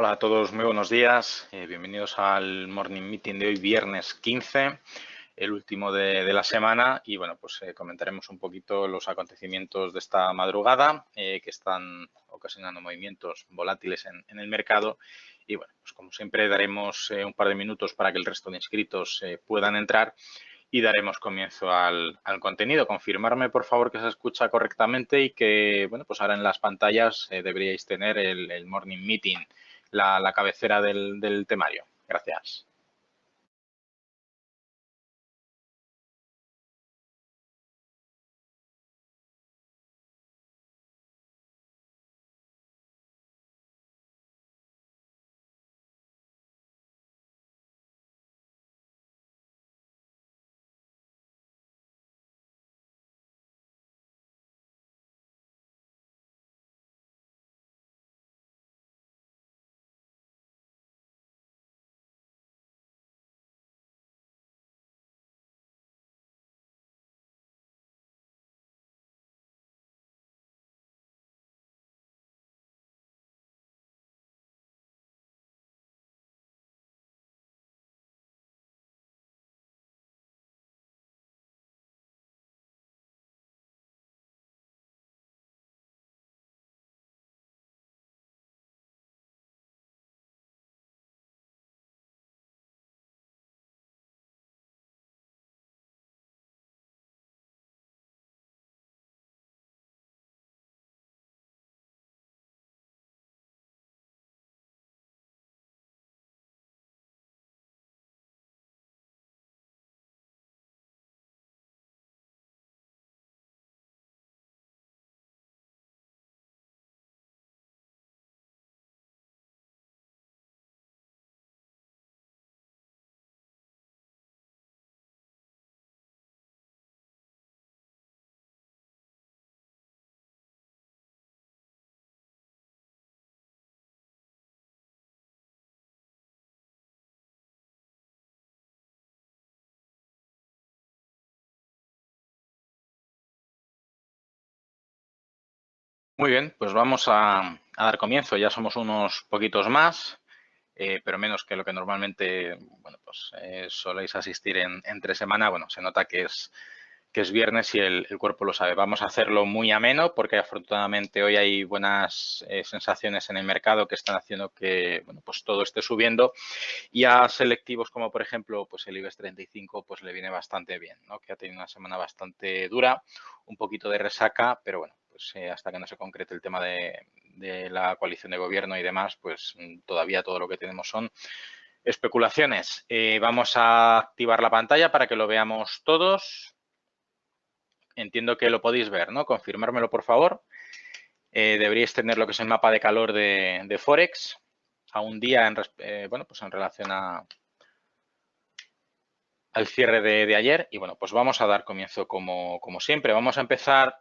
Hola a todos, muy buenos días. Bienvenidos al Morning Meeting de hoy, viernes 15, el último de la semana. Y bueno, pues comentaremos un poquito los acontecimientos de esta madrugada que están ocasionando movimientos volátiles en el mercado. Y bueno, pues como siempre daremos un par de minutos para que el resto de inscritos puedan entrar y daremos comienzo al contenido. Confirmarme, por favor, que se escucha correctamente y que, bueno, pues ahora en las pantallas deberíais tener el Morning Meeting, la cabecera del temario. Gracias. Muy bien, pues vamos a dar comienzo. Ya somos unos poquitos más, pero menos que lo que normalmente, bueno, pues soléis asistir entre semana. Bueno, se nota que es viernes y el cuerpo lo sabe. Vamos a hacerlo muy ameno porque afortunadamente hoy hay buenas sensaciones en el mercado que están haciendo que, bueno, pues todo esté subiendo, y a selectivos como por ejemplo pues el IBEX 35 pues le viene bastante bien, ¿no? Que ha tenido una semana bastante dura, un poquito de resaca, pero bueno, pues hasta que no se concrete el tema de la coalición de gobierno y demás, pues todavía todo lo que tenemos son especulaciones. Vamos a activar la pantalla para que lo veamos todos. Entiendo que lo podéis ver, ¿no? Confirmármelo, por favor. Deberíais tener lo que es el mapa de calor de Forex a un día, bueno, pues en relación al cierre de ayer. Y bueno, pues vamos a dar comienzo como siempre. Vamos a empezar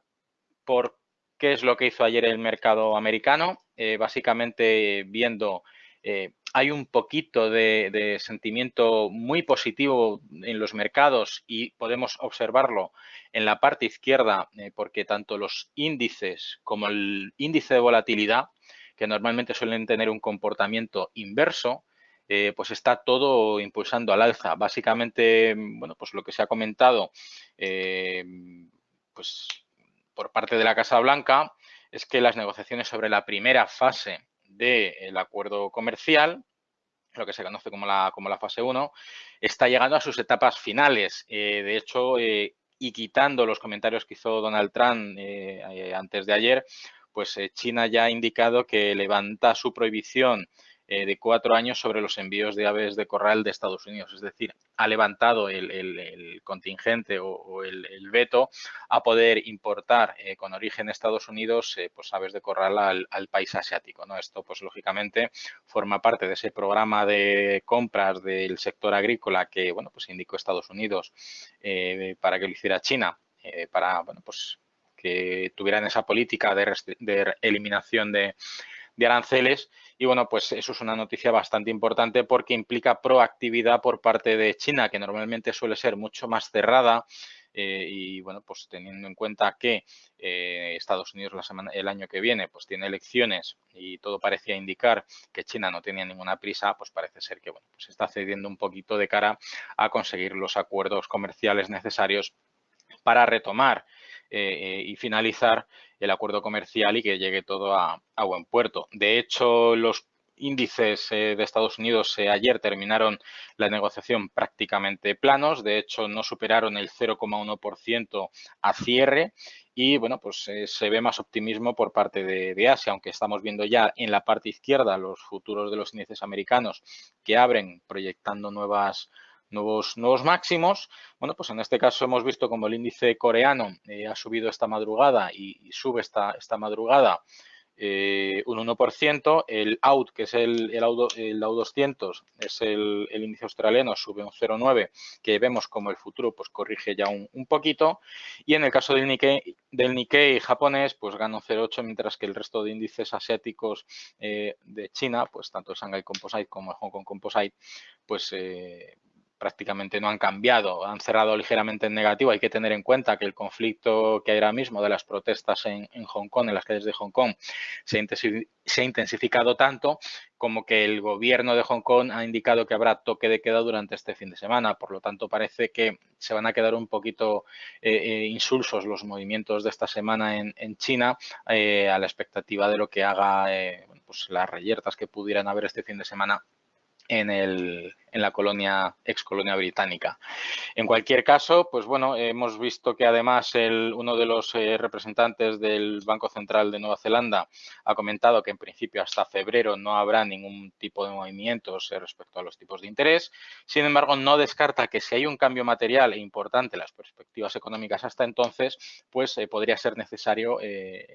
por qué es lo que hizo ayer el mercado americano. Básicamente viendo, hay un poquito de sentimiento muy positivo en los mercados y podemos observarlo en la parte izquierda porque tanto los índices como el índice de volatilidad, que normalmente suelen tener un comportamiento inverso, pues está todo impulsando al alza. Básicamente, bueno, pues lo que se ha comentado, pues por parte de la Casa Blanca, es que las negociaciones sobre la primera fase del acuerdo comercial, lo que se conoce como la fase 1, está llegando a sus etapas finales. De hecho, y quitando los comentarios que hizo Donald Trump antes de ayer, pues China ya ha indicado que levanta su prohibición de 4 años sobre los envíos de aves de corral de Estados Unidos. Es decir, ha levantado el contingente o el veto a poder importar con origen Estados Unidos pues aves de corral al país asiático, ¿no? Esto, pues lógicamente, forma parte de ese programa de compras del sector agrícola que, bueno, pues indicó Estados Unidos para que lo hiciera China, para, bueno, pues que tuvieran esa política de eliminación de aranceles. Y bueno, pues eso es una noticia bastante importante porque implica proactividad por parte de China, que normalmente suele ser mucho más cerrada y bueno, pues teniendo en cuenta que Estados Unidos el año que viene pues tiene elecciones y todo parecía indicar que China no tenía ninguna prisa, pues parece ser que bueno, pues está cediendo un poquito de cara a conseguir los acuerdos comerciales necesarios para retomar y finalizar el acuerdo comercial y que llegue todo a buen puerto. De hecho, los índices de Estados Unidos ayer terminaron la negociación prácticamente planos, de hecho no superaron el 0,1% a cierre y bueno, pues se ve más optimismo por parte de Asia, aunque estamos viendo ya en la parte izquierda los futuros de los índices americanos que abren proyectando nuevos máximos. Bueno, pues en este caso hemos visto como el índice coreano ha subido esta madrugada y sube esta madrugada un 1%. El AUD, que es el AU 200, es el índice australiano, sube un 0,9, que vemos como el futuro pues corrige ya un poquito. Y en el caso del Nikkei japonés, pues gana un 0,8, mientras que el resto de índices asiáticos de China, pues tanto el Shanghai Composite como el Hong Kong Composite, pues prácticamente no han cambiado, han cerrado ligeramente en negativo. Hay que tener en cuenta que el conflicto que hay ahora mismo de las protestas en Hong Kong, en las calles de Hong Kong, se ha intensificado tanto como que el gobierno de Hong Kong ha indicado que habrá toque de queda durante este fin de semana. Por lo tanto, parece que se van a quedar un poquito insulsos los movimientos de esta semana en China a la expectativa de lo que haga pues las reyertas que pudieran haber este fin de semana en la ex colonia británica. En cualquier caso, pues bueno, hemos visto que además uno de los representantes del Banco Central de Nueva Zelanda ha comentado que en principio hasta febrero no habrá ningún tipo de movimientos respecto a los tipos de interés. Sin embargo, no descarta que si hay un cambio material e importante en las perspectivas económicas hasta entonces, pues podría ser necesario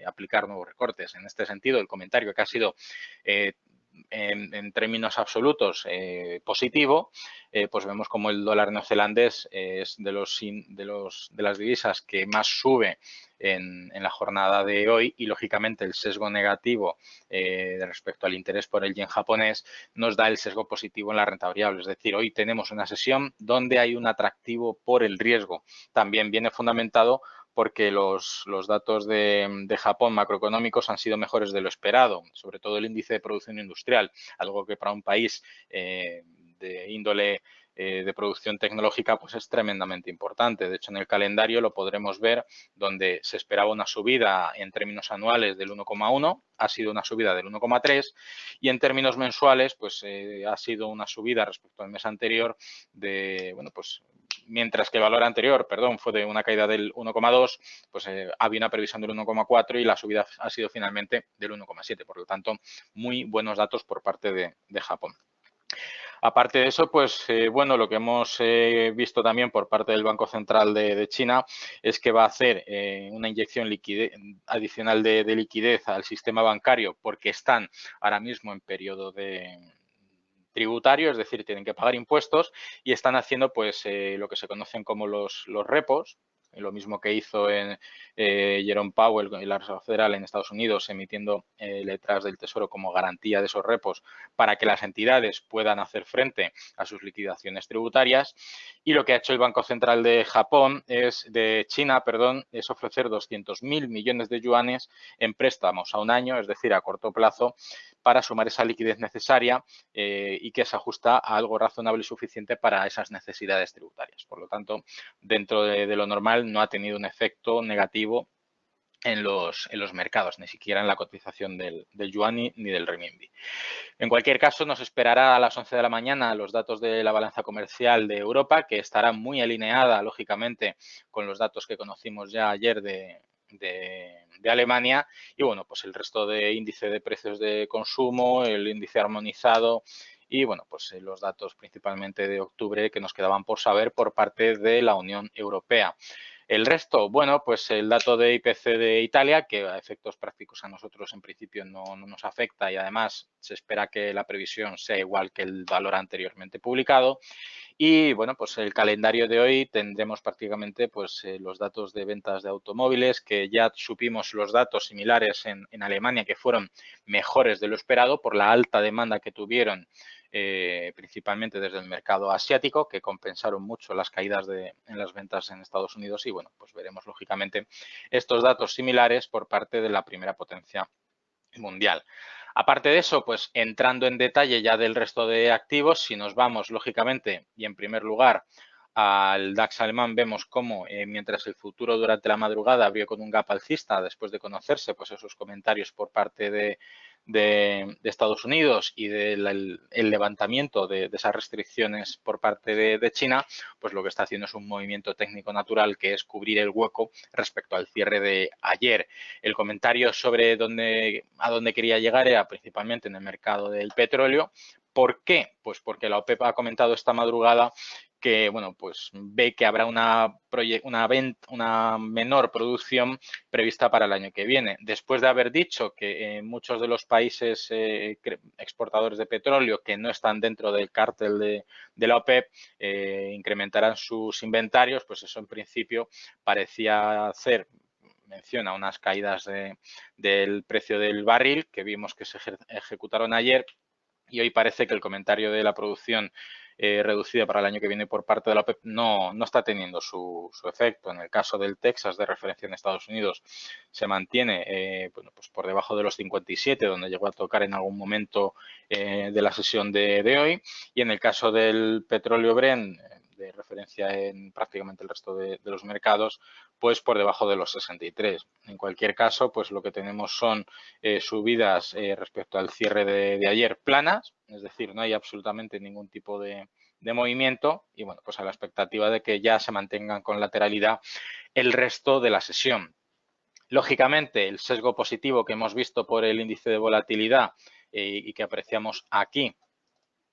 aplicar nuevos recortes. En este sentido, el comentario que ha sido en términos absolutos positivo, pues vemos como el dólar neozelandés es de las divisas que más sube en la jornada de hoy y lógicamente el sesgo negativo respecto al interés por el yen japonés nos da el sesgo positivo en la renta variable. Es decir, hoy tenemos una sesión donde hay un atractivo por el riesgo. También viene fundamentado porque los datos de Japón macroeconómicos han sido mejores de lo esperado, sobre todo el índice de producción industrial, algo que para un país de índole de producción tecnológica pues es tremendamente importante. De hecho, en el calendario lo podremos ver donde se esperaba una subida en términos anuales del 1,1, ha sido una subida del 1,3 y en términos mensuales pues ha sido una subida respecto al mes anterior de, bueno, pues mientras que el valor anterior, perdón, fue de una caída del 1,2, pues había una previsión del 1,4 y la subida ha sido finalmente del 1,7. Por lo tanto, muy buenos datos por parte de Japón. Aparte de eso, pues bueno, lo que hemos visto también por parte del Banco Central de China es que va a hacer una inyección adicional de liquidez al sistema bancario porque están ahora mismo en periodo tributario, es decir, tienen que pagar impuestos y están haciendo pues lo que se conocen como los repos, lo mismo que hizo Jerome Powell y la Reserva Federal en Estados Unidos, emitiendo letras del Tesoro como garantía de esos repos para que las entidades puedan hacer frente a sus liquidaciones tributarias. Y lo que ha hecho el Banco Central de China, es ofrecer 200.000 millones de yuanes en préstamos a un año, es decir, a corto plazo, para sumar esa liquidez necesaria y que se ajusta a algo razonable y suficiente para esas necesidades tributarias. Por lo tanto, dentro de lo normal no ha tenido un efecto negativo en los mercados, ni siquiera en la cotización del yuan ni del renminbi. En cualquier caso, nos esperará a las 11 de la mañana los datos de la balanza comercial de Europa, que estará muy alineada, lógicamente, con los datos que conocimos ya ayer de Alemania y, bueno, pues el resto de índice de precios de consumo, el índice armonizado y, bueno, pues los datos principalmente de octubre que nos quedaban por saber por parte de la Unión Europea. El resto, bueno, pues el dato de IPC de Italia, que a efectos prácticos a nosotros en principio no nos afecta y además se espera que la previsión sea igual que el valor anteriormente publicado. Y bueno, pues el calendario de hoy tendremos prácticamente pues los datos de ventas de automóviles, que ya supimos los datos similares en Alemania que fueron mejores de lo esperado por la alta demanda que tuvieron principalmente desde el mercado asiático, que compensaron mucho las caídas en las ventas en Estados Unidos y, bueno, pues veremos lógicamente estos datos similares por parte de la primera potencia mundial. Aparte de eso, pues entrando en detalle ya del resto de activos, si nos vamos lógicamente y en primer lugar al DAX alemán, vemos cómo mientras el futuro durante la madrugada abrió con un gap alcista después de conocerse pues esos comentarios por parte de Estados Unidos y del el levantamiento de esas restricciones por parte de China, pues lo que está haciendo es un movimiento técnico natural que es cubrir el hueco respecto al cierre de ayer. El comentario sobre a dónde quería llegar era principalmente en el mercado del petróleo. ¿Por qué? Pues porque la OPEP ha comentado esta madrugada que, bueno, pues ve que habrá una menor producción prevista para el año que viene. Después de haber dicho que muchos de los países exportadores de petróleo que no están dentro del cártel de la OPEP incrementarán sus inventarios, pues eso en principio parecía hacer menciona unas caídas del precio del barril que vimos que se ejecutaron ayer y hoy parece que el comentario de la producción reducida para el año que viene por parte de la OPEP no está teniendo su efecto. En el caso del Texas de referencia en Estados Unidos se mantiene bueno, pues por debajo de los 57, donde llegó a tocar en algún momento de la sesión de hoy. Y en el caso del petróleo Brent, de referencia en prácticamente el resto de los mercados, pues por debajo de los 63. En cualquier caso, pues lo que tenemos son subidas respecto al cierre de ayer planas, es decir, no hay absolutamente ningún tipo de movimiento y bueno, pues a la expectativa de que ya se mantengan con lateralidad el resto de la sesión. Lógicamente, el sesgo positivo que hemos visto por el índice de volatilidad y que apreciamos aquí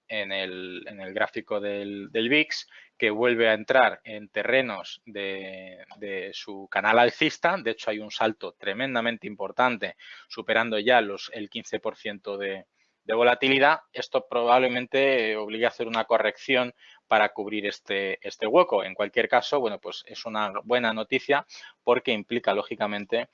en el gráfico del VIX, que vuelve a entrar en terrenos de su canal alcista. De hecho, hay un salto tremendamente importante, superando ya el 15% de volatilidad. Esto probablemente obligue a hacer una corrección para cubrir este hueco. En cualquier caso, bueno, pues es una buena noticia porque implica, lógicamente,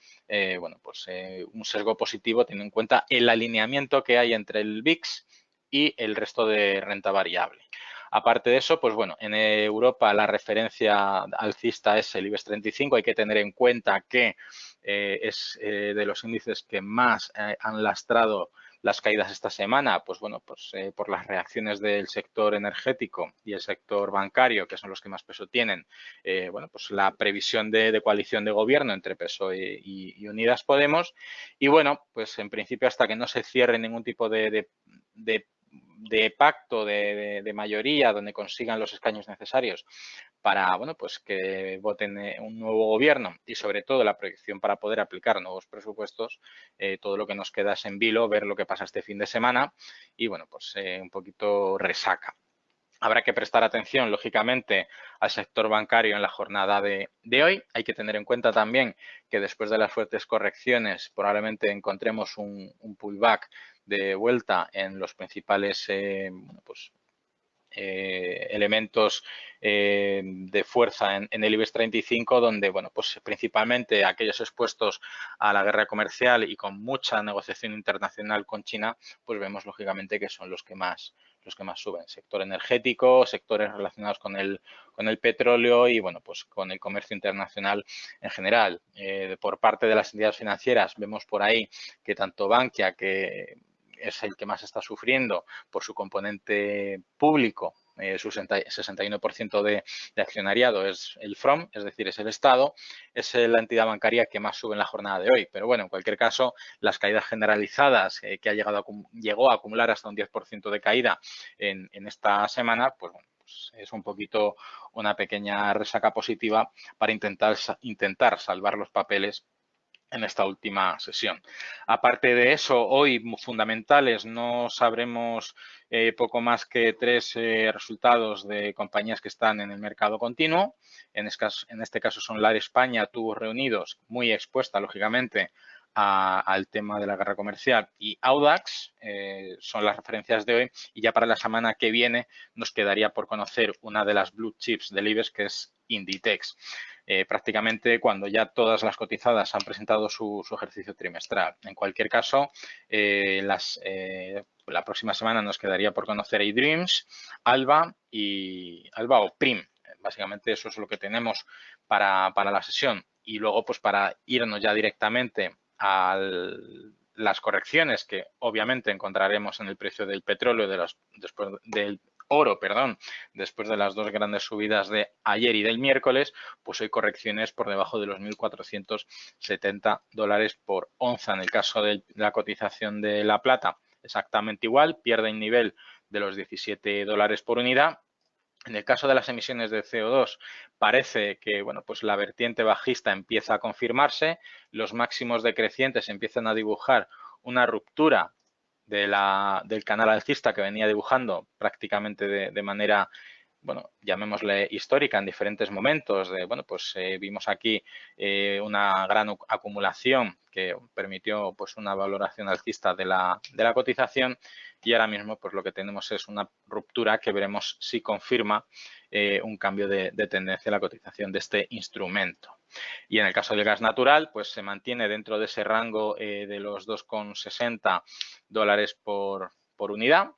bueno, pues un sesgo positivo teniendo en cuenta el alineamiento que hay entre el VIX y el resto de renta variable. Aparte de eso, pues bueno, en Europa la referencia alcista es el IBEX 35. Hay que tener en cuenta que es de los índices que más han lastrado las caídas esta semana, pues bueno, pues por las reacciones del sector energético y el sector bancario, que son los que más peso tienen, bueno, pues la previsión de coalición de gobierno entre PSOE y Unidas Podemos. Y bueno, pues en principio hasta que no se cierre ningún tipo de pacto de mayoría donde consigan los escaños necesarios para, bueno, pues que voten un nuevo gobierno y sobre todo la proyección para poder aplicar nuevos presupuestos, todo lo que nos queda es en vilo ver lo que pasa este fin de semana y, bueno, pues un poquito resaca. Habrá que prestar atención, lógicamente, al sector bancario en la jornada de hoy. Hay que tener en cuenta también que después de las fuertes correcciones probablemente encontremos un pullback de vuelta en los principales pues, elementos de fuerza en el IBEX 35, donde, bueno, pues principalmente aquellos expuestos a la guerra comercial y con mucha negociación internacional con China, pues vemos lógicamente que son los que más suben. Sector energético, sectores relacionados con el petróleo y, bueno, pues con el comercio internacional en general. Por parte de las entidades financieras vemos por ahí que tanto Bankia, que es el que más está sufriendo por su componente público, su 61% de accionariado es el FROM, es decir, es el Estado, es la entidad bancaria que más sube en la jornada de hoy. Pero bueno, en cualquier caso, las caídas generalizadas que llegó a acumular hasta un 10% de caída en esta semana, pues bueno, pues es un poquito una pequeña resaca positiva para intentar salvar los papeles en esta última sesión. Aparte de eso, hoy fundamentales no sabremos poco más que 3 resultados de compañías que están en el mercado continuo. En este caso son LAR España, tubos reunidos, muy expuesta lógicamente al tema de la guerra comercial, y Audax son las referencias de hoy, y ya para la semana que viene nos quedaría por conocer una de las blue chips del IBEX, que es Inditex. Prácticamente cuando ya todas las cotizadas han presentado su ejercicio trimestral. En cualquier caso, las la próxima semana nos quedaría por conocer eDreams, Alba o Prim. Básicamente eso es lo que tenemos para la sesión. Y luego, pues para irnos ya directamente a las correcciones que obviamente encontraremos en el precio del petróleo después del oro, perdón, después de las dos grandes subidas de ayer y del miércoles, pues hay correcciones por debajo de los $1.470 por onza. En el caso de la cotización de la plata, exactamente igual, pierde el nivel de los $17 por unidad. En el caso de las emisiones de CO2, parece que bueno, pues la vertiente bajista empieza a confirmarse, los máximos decrecientes empiezan a dibujar una ruptura del canal alcista que venía dibujando prácticamente de manera, bueno, llamémosle histórica en diferentes momentos. Bueno, pues vimos aquí una gran acumulación que permitió pues una valoración alcista de la cotización, y ahora mismo pues lo que tenemos es una ruptura que veremos si confirma un cambio de tendencia en la cotización de este instrumento. Y en el caso del gas natural, pues se mantiene dentro de ese rango de los $2,60 por unidad.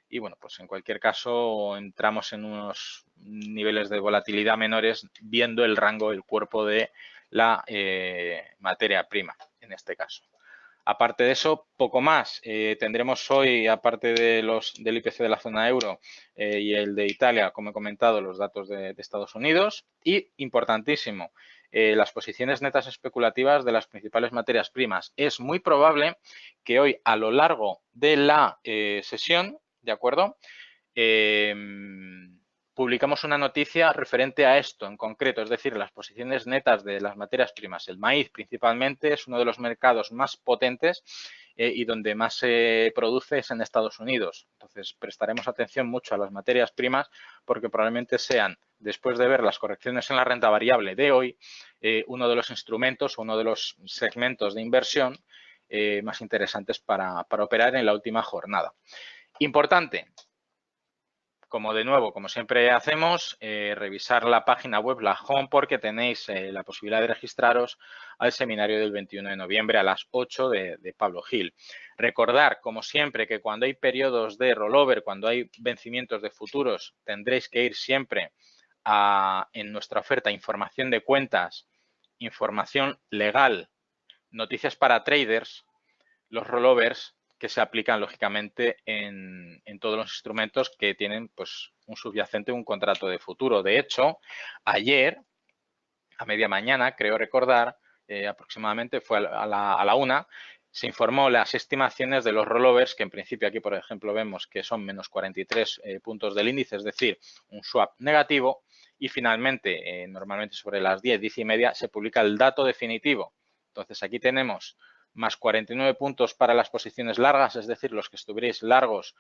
Y bueno, pues en cualquier caso entramos en unos niveles de volatilidad menores viendo el rango, el cuerpo de la materia prima en este caso. Aparte de eso, poco más. Tendremos hoy, aparte del IPC de la zona euro y el de Italia, como he comentado, los datos de Estados Unidos. Y, importantísimo, las posiciones netas especulativas de las principales materias primas. Es muy probable que hoy, a lo largo de la sesión, ¿de acuerdo?, publicamos una noticia referente a esto en concreto, es decir, las posiciones netas de las materias primas. El maíz principalmente es uno de los mercados más potentes y donde más se produce es en Estados Unidos. Entonces, prestaremos atención mucho a las materias primas porque probablemente sean, después de ver las correcciones en la renta variable de hoy, uno de los instrumentos o uno de los segmentos de inversión más interesantes para operar en la última jornada. Importante, como de nuevo, como siempre hacemos, revisar la página web, la home, porque tenéis la posibilidad de registraros al seminario del 21 de noviembre a las 8 de Pablo Gil. Recordar, como siempre, que cuando hay periodos de rollover, cuando hay vencimientos de futuros, tendréis que ir siempre en nuestra oferta información de cuentas, información legal, noticias para traders, los rollovers que se aplican lógicamente en todos los instrumentos que tienen pues un subyacente, un contrato de futuro. De hecho, ayer a media mañana, creo recordar, aproximadamente fue a la 1, se informó las estimaciones de los rollovers, que en principio aquí, por ejemplo, vemos que son menos 43 puntos del índice, es decir, un swap negativo, y finalmente, normalmente sobre las 10, 10 y media, se publica el dato definitivo. Entonces, aquí tenemos más 49 puntos para las posiciones largas, es decir, los que estuvierais largos,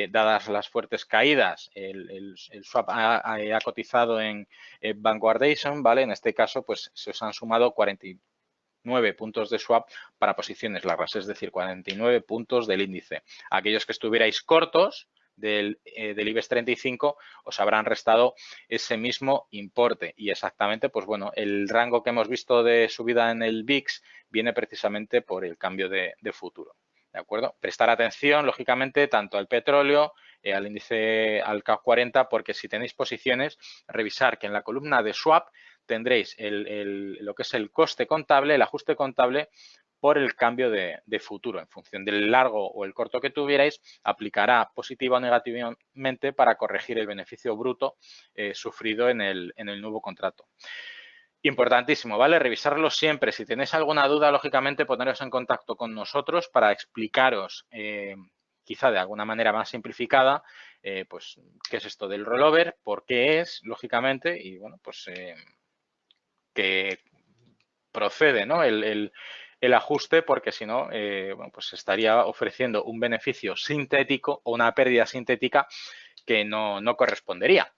dadas las fuertes caídas, el swap ha cotizado en Vanguardation, ¿vale? En este caso, pues se os han sumado 49 puntos de swap para posiciones largas, es decir, 49 puntos del índice. Aquellos que estuvierais cortos del IBEX 35 os habrán restado ese mismo importe, y exactamente, pues bueno, el rango que hemos visto de subida en el VIX viene precisamente por el cambio de futuro. ¿De acuerdo? Prestar atención, lógicamente, tanto al petróleo, al índice, al CAC 40, porque si tenéis posiciones, revisar que en la columna de swap tendréis lo que es el coste contable, el ajuste contable por el cambio de futuro. En función del largo o el corto que tuvierais, aplicará positiva o negativamente para corregir el beneficio bruto sufrido en el nuevo contrato. Importantísimo, ¿vale? Revisarlo siempre. Si tenéis alguna duda, lógicamente, poneros en contacto con nosotros para explicaros, quizá de alguna manera más simplificada, pues qué es esto del rollover, por qué es, lógicamente, y bueno, pues que procede, ¿no?, el ajuste, porque si no, bueno, pues estaría ofreciendo un beneficio sintético o una pérdida sintética que no correspondería.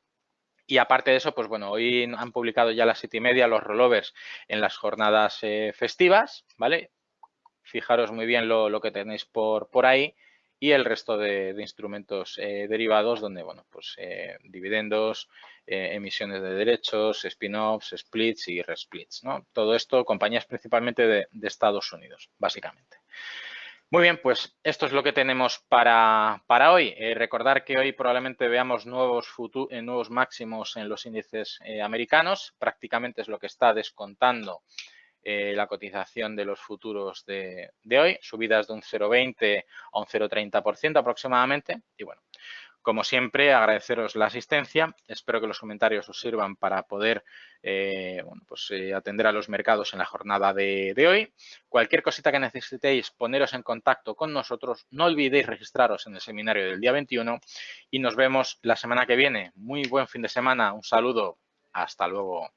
Y aparte de eso, pues bueno, hoy han publicado ya a las 7:30 los rollovers en las jornadas festivas, ¿vale? Fijaros muy bien lo que tenéis por ahí, y el resto de instrumentos derivados donde, bueno, pues dividendos, emisiones de derechos, spin-offs, splits y resplits, ¿no? Todo esto, compañías principalmente de Estados Unidos, básicamente. Muy bien, pues esto es lo que tenemos para hoy. Recordar que hoy probablemente veamos nuevos máximos en los índices americanos. Prácticamente es lo que está descontando la cotización de los futuros de hoy, subidas de un 0,20 a un 0,30% aproximadamente. Y bueno, como siempre, agradeceros la asistencia. Espero que los comentarios os sirvan para poder atender a los mercados en la jornada de hoy. Cualquier cosita que necesitéis, poneros en contacto con nosotros. No olvidéis registraros en el seminario del día 21 y nos vemos la semana que viene. Muy buen fin de semana. Un saludo. Hasta luego.